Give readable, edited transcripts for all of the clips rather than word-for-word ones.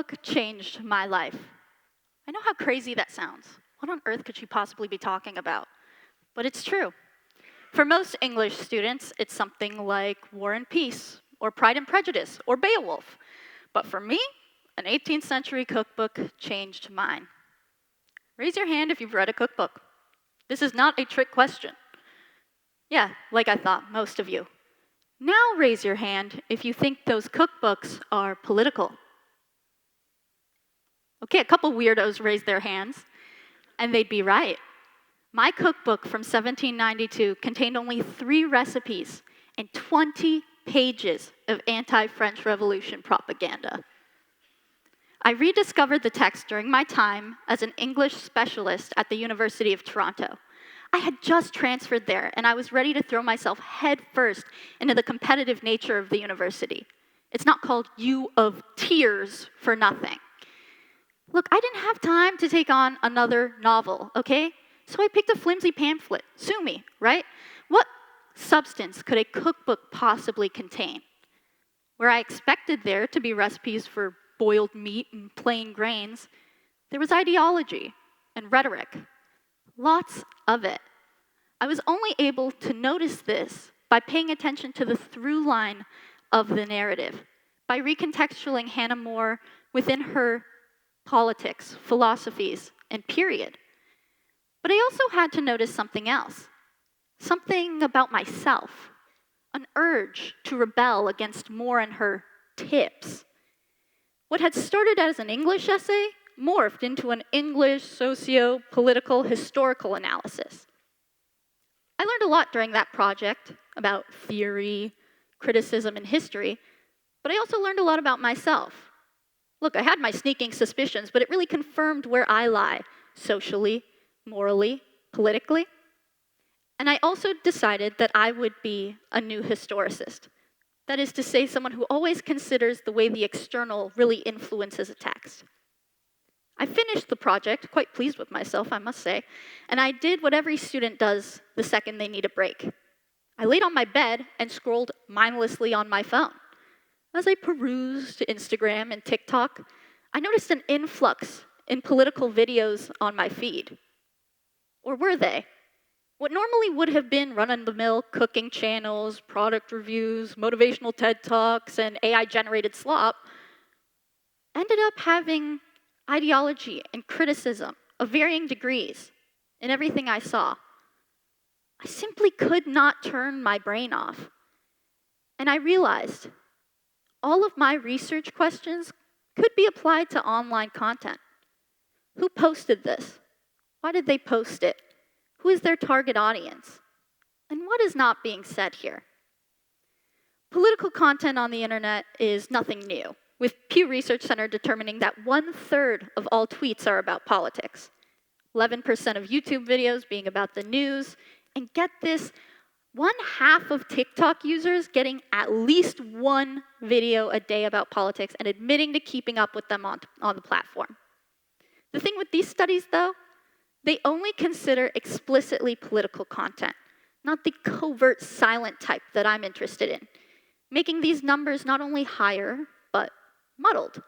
cookbook changed my life. I know how crazy that sounds. What on earth could she possibly be talking about? But it's true. For most English students, it's something like War and Peace, or Pride and Prejudice, or Beowulf. But for me, an 18th century cookbook changed mine. Raise your hand if you've read a cookbook. This is not a trick question. Yeah, like I thought, most of you. Now raise your hand if you think those cookbooks are political. Okay, a couple weirdos raised their hands, and they'd be right. My cookbook from 1792 contained only 3 recipes and 20 pages of anti-French Revolution propaganda. I rediscovered the text during my time as an English specialist at the University of Toronto. I had just transferred there, and I was ready to throw myself headfirst into the competitive nature of the university. It's not called U of Tears for nothing. Look, I didn't have time to take on another novel, okay? So I picked a flimsy pamphlet. Sue me, right? What substance could a cookbook possibly contain? Where I expected there to be recipes for boiled meat and plain grains, there was ideology and rhetoric. Lots of it. I was only able to notice this by paying attention to the through line of the narrative, by recontextualizing Hannah More within her politics, philosophies, and period. But I also had to notice something else, something about myself, an urge to rebel against More and her tips. What had started as an English essay morphed into an English socio-political historical analysis. I learned a lot during that project about theory, criticism, and history, but I also learned a lot about myself. Look, I had my sneaking suspicions, but it really confirmed where I lie, socially, morally, politically. And I also decided that I would be a new historicist. That is to say, someone who always considers the way the external really influences a text. I finished the project, quite pleased with myself, I must say, and I did what every student does the second they need a break. I laid on my bed and scrolled mindlessly on my phone. As I perused Instagram and TikTok, I noticed an influx in political videos on my feed. Or were they? What normally would have been run-of-the-mill cooking channels, product reviews, motivational TED Talks, and AI-generated slop ended up having ideology and criticism of varying degrees in everything I saw. I simply could not turn my brain off. And I realized all of my research questions could be applied to online content. Who posted this? Why did they post it? Who is their target audience? And what is not being said here? Political content on the internet is nothing new, with Pew Research Center determining that 1/3 of all tweets are about politics, 11% of YouTube videos being about the news, and get this, 1/2 of TikTok users getting at least one video a day about politics and admitting to keeping up with them on the platform. The thing with these studies, though, they only consider explicitly political content, not the covert silent type that I'm interested in, making these numbers not only higher, but muddled.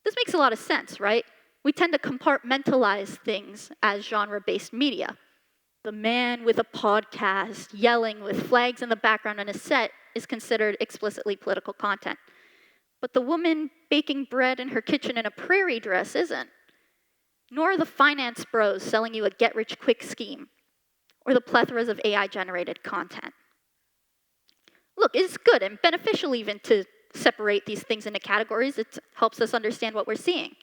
This makes a lot of sense, right? We tend to compartmentalize things as genre-based media. The man with a podcast yelling with flags in the background on a set is considered explicitly political content. But the woman baking bread in her kitchen in a prairie dress isn't. Nor are the finance bros selling you a get-rich-quick scheme, or the plethoras of AI-generated content. Look, it's good and beneficial even to separate these things into categories. It helps us understand what we're seeing.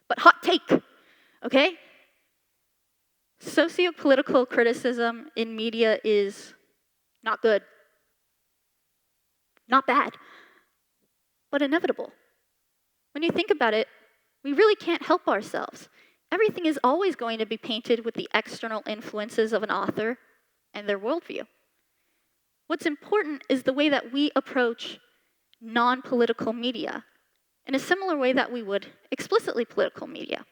But hot take, okay? Socio-political criticism in media is not good, not bad, but inevitable. When you think about it, we really can't help ourselves. Everything is always going to be painted with the external influences of an author and their worldview. What's important is the way that we approach non-political media in a similar way that we would explicitly political media.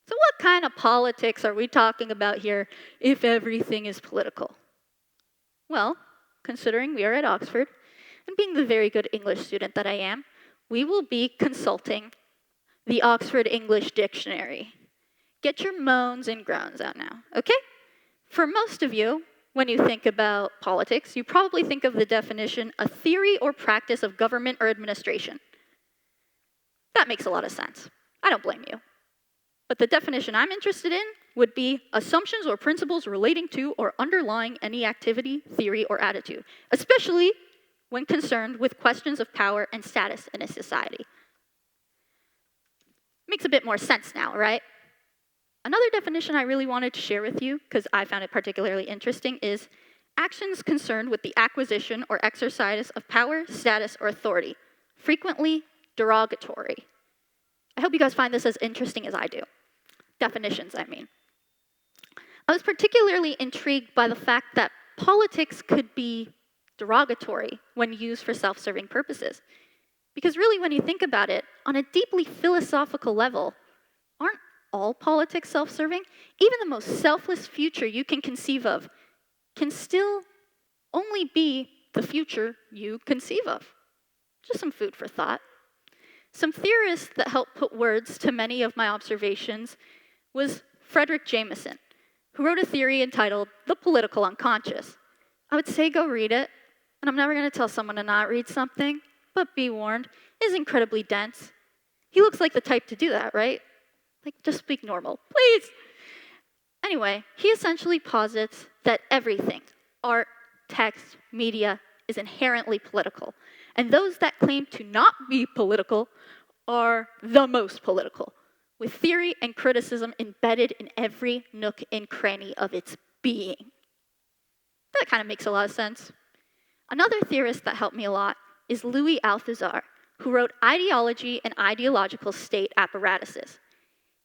So what kind of politics are we talking about here if everything is political? Well, considering we are at Oxford, and being the very good English student that I am, we will be consulting the Oxford English Dictionary. Get your moans and groans out now, okay? For most of you, when you think about politics, you probably think of the definition, a theory or practice of government or administration. That makes a lot of sense. I don't blame you. But the definition I'm interested in would be assumptions or principles relating to or underlying any activity, theory, or attitude, especially when concerned with questions of power and status in a society. Makes a bit more sense now, right? Another definition I really wanted to share with you, because I found it particularly interesting, is actions concerned with the acquisition or exercise of power, status, or authority, frequently derogatory. I hope you guys find this as interesting as I do. Definitions, I mean. I was particularly intrigued by the fact that politics could be derogatory when used for self-serving purposes. Because really, when you think about it, on a deeply philosophical level, aren't all politics self-serving? Even the most selfless future you can conceive of can still only be the future you conceive of. Just some food for thought. Some theorists that helped put words to many of my observations was Frederick Jameson, who wrote a theory entitled The Political Unconscious. I would say go read it, and I'm never going to tell someone to not read something, but be warned, it is incredibly dense. He looks like the type to do that, right? Like, just speak normal, please. Anyway, he essentially posits that everything, art, text, media, is inherently political. And those that claim to not be political are the most political, with theory and criticism embedded in every nook and cranny of its being. That kind of makes a lot of sense. Another theorist that helped me a lot is Louis Althusser, who wrote Ideology and Ideological State Apparatuses.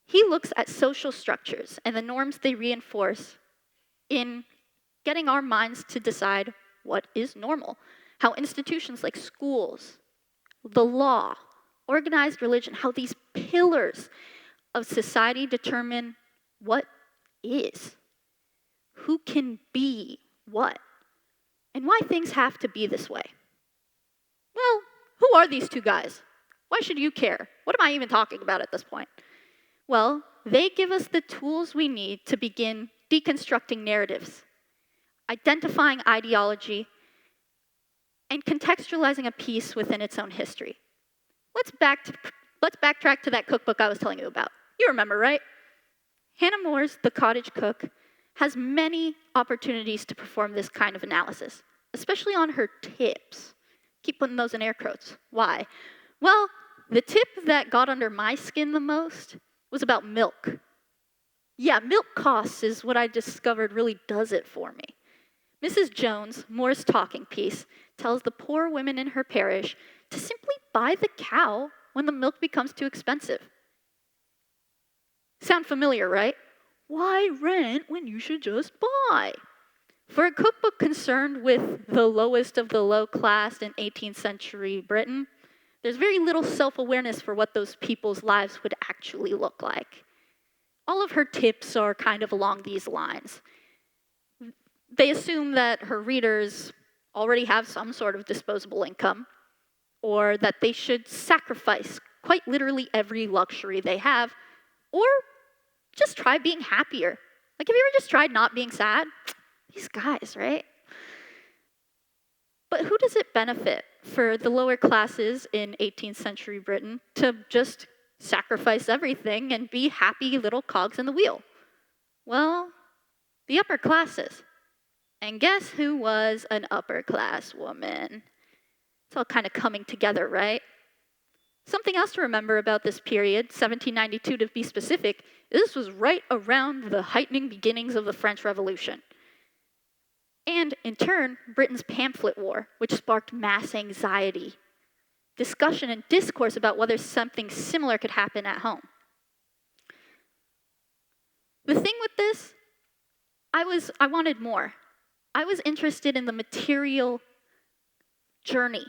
He looks at social structures and the norms they reinforce in getting our minds to decide what is normal, how institutions like schools, the law, organized religion, how these pillars of society determine what is, who can be what, and why things have to be this way. Well, who are these two guys? Why should you care? What am I even talking about at this point? Well, they give us the tools we need to begin deconstructing narratives, identifying ideology, and contextualizing a piece within its own history. Let's backtrack to that cookbook I was telling you about. You remember, right? Hannah More's The Cottage Cook has many opportunities to perform this kind of analysis, especially on her tips. Keep putting those in air quotes. Why? Well, the tip that got under my skin the most was about milk. Yeah, milk costs is what I discovered really does it for me. Mrs. Jones, Moore's talking piece, tells the poor women in her parish to simply buy the cow when the milk becomes too expensive. Sound familiar, right? Why rent when you should just buy? For a cookbook concerned with the lowest of the low class in 18th century Britain, there's very little self-awareness for what those people's lives would actually look like. All of her tips are kind of along these lines. They assume that her readers already have some sort of disposable income, or that they should sacrifice quite literally every luxury they have, or just try being happier. Like, have you ever just tried not being sad? These guys, right? But who does it benefit for the lower classes in 18th century Britain to just sacrifice everything and be happy little cogs in the wheel? Well, the upper classes. And guess who was an upper class woman? It's all kind of coming together, right? Something else to remember about this period, 1792 to be specific, this was right around the heightening beginnings of the French Revolution. And in turn, Britain's pamphlet war, which sparked mass anxiety, discussion and discourse about whether something similar could happen at home. The thing with this, I wanted more. I was interested in the material journey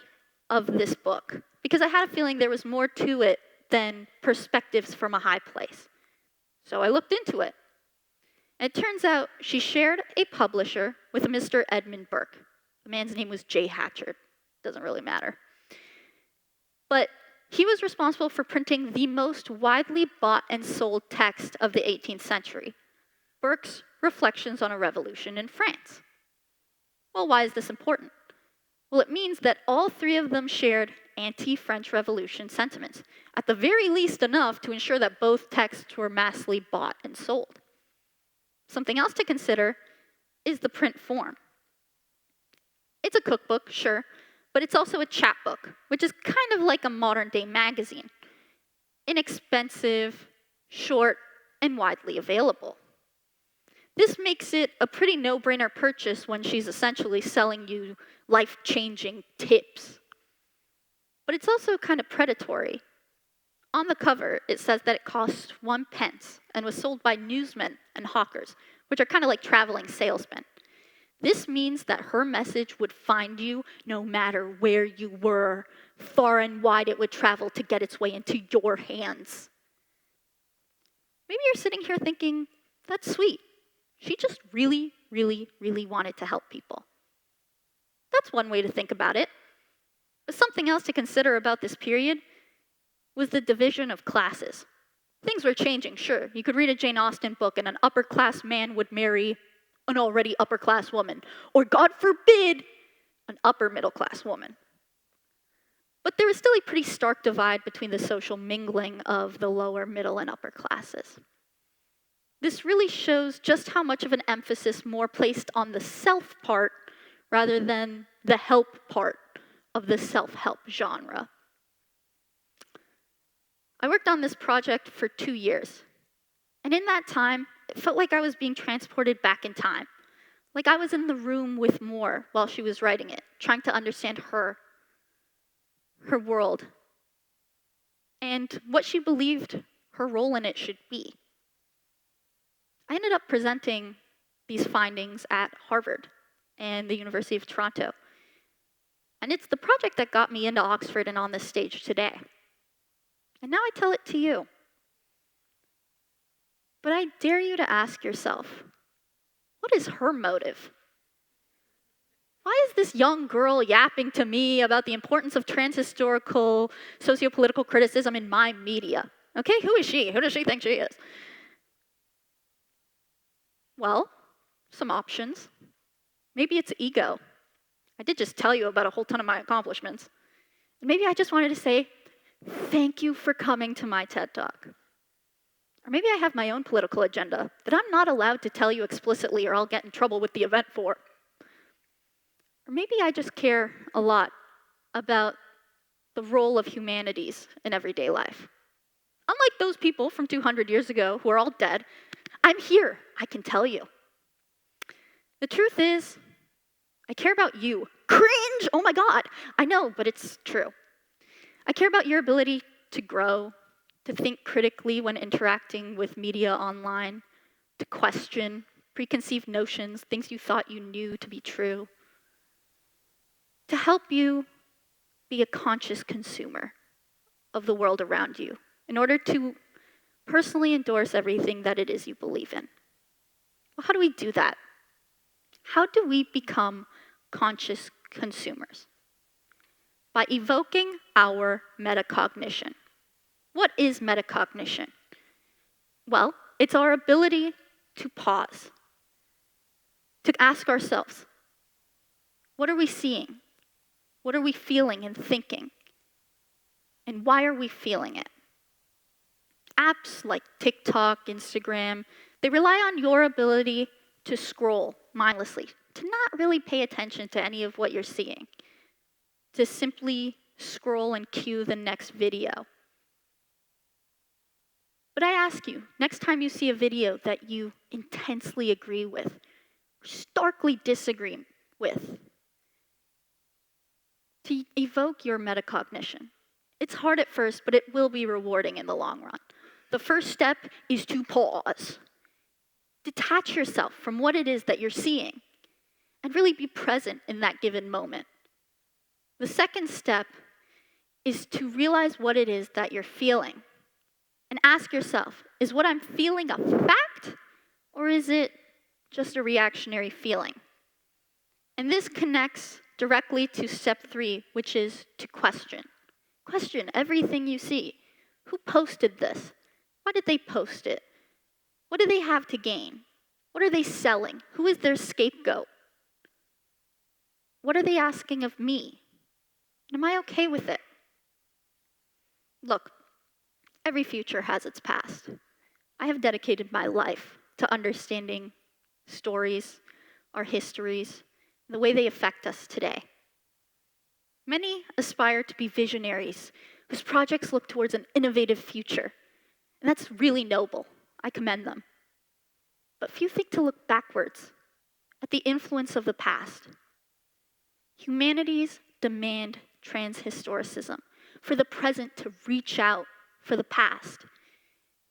of this book because I had a feeling there was more to it than perspectives from a high place. So I looked into it. And it turns out she shared a publisher with a Mr. Edmund Burke. The man's name was J. Hatchard. Doesn't really matter. But He was responsible for printing the most widely bought and sold text of the 18th century, Burke's Reflections on a Revolution in France. Well, why is this important? Well, it means that all three of them shared anti-French Revolution sentiments, at the very least enough to ensure that both texts were massively bought and sold. Something else to consider is the print form. It's a cookbook, sure, but it's also a chapbook, which is kind of like a modern-day magazine. Inexpensive, short, and widely available. This makes it a pretty no-brainer purchase when she's essentially selling you life-changing tips. But it's also kind of predatory. On the cover, it says that it costs 1 pence and was sold by newsmen and hawkers, which are kind of like traveling salesmen. This means that her message would find you no matter where you were. Far and wide it would travel to get its way into your hands. Maybe you're sitting here thinking, that's sweet. She just really, really, really wanted to help people. That's one way to think about it. But something else to consider about this period was the division of classes. Things were changing, sure. You could read a Jane Austen book and an upper-class man would marry an already upper-class woman, or God forbid, an upper-middle-class woman. But there was still a pretty stark divide between the social mingling of the lower, middle, and upper classes. This really shows just how much of an emphasis more placed on the self part rather than the help part of the self-help genre. I worked on this project for 2 years, and in that time, it felt like I was being transported back in time, like I was in the room with Moore while she was writing it, trying to understand her world, and what she believed her role in it should be. I ended up presenting these findings at Harvard and the University of Toronto, and it's the project that got me into Oxford and on this stage today. And now I tell it to you. But I dare you to ask yourself, what is her motive? Why is this young girl yapping to me about the importance of transhistorical sociopolitical criticism in my media? Okay, who is she? Who does she think she is? Well, some options. Maybe it's ego. I did just tell you about a whole ton of my accomplishments. And maybe I just wanted to say, thank you for coming to my TED Talk. Or maybe I have my own political agenda that I'm not allowed to tell you explicitly or I'll get in trouble with the event for. Or maybe I just care a lot about the role of humanities in everyday life. Unlike those people from 200 years ago who are all dead, I'm here, I can tell you. The truth is, I care about you. Cringe! Oh my God! I know, but it's true. I care about your ability to grow, to think critically when interacting with media online, to question preconceived notions, things you thought you knew to be true, to help you be a conscious consumer of the world around you in order to personally endorse everything that it is you believe in. Well, how do we do that? How do we become conscious consumers? By evoking our metacognition. What is metacognition? Well, it's our ability to pause, to ask ourselves, what are we seeing? What are we feeling and thinking? And why are we feeling it? Apps like TikTok, Instagram, they rely on your ability to scroll mindlessly, to not really pay attention to any of what you're seeing, to simply scroll and cue the next video. But I ask you, next time you see a video that you intensely agree with, starkly disagree with, to evoke your metacognition. It's hard at first, but it will be rewarding in the long run. The first step is to pause. Detach yourself from what it is that you're seeing and really be present in that given moment. The second step is to realize what it is that you're feeling and ask yourself, is what I'm feeling a fact or is it just a reactionary feeling? And this connects directly to step 3, which is to question. Question everything you see. Who posted this? Why did they post it? What do they have to gain? What are they selling? Who is their scapegoat? What are they asking of me? Am I okay with it? Look, every future has its past. I have dedicated my life to understanding stories, our histories, the way they affect us today. Many aspire to be visionaries whose projects look towards an innovative future, and that's really noble. I commend them. But few think to look backwards at the influence of the past. Humanities demand transhistoricism, for the present to reach out for the past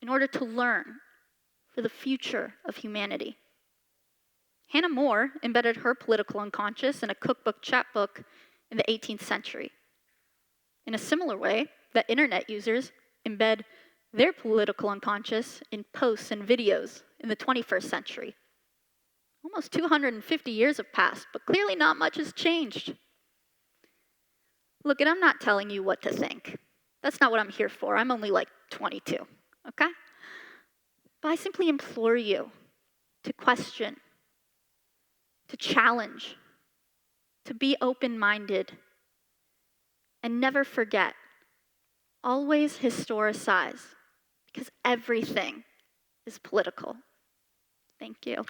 in order to learn for the future of humanity. Hannah More embedded her political unconscious in a cookbook chapbook in the 18th century. In a similar way, that internet users embed their political unconscious in posts and videos in the 21st century. Almost 250 years have passed, but clearly not much has changed. Look, and I'm not telling you what to think. That's not what I'm here for. I'm only like 22, okay? But I simply implore you to question, to challenge, to be open-minded, and never forget, always historicize, because everything is political. Thank you.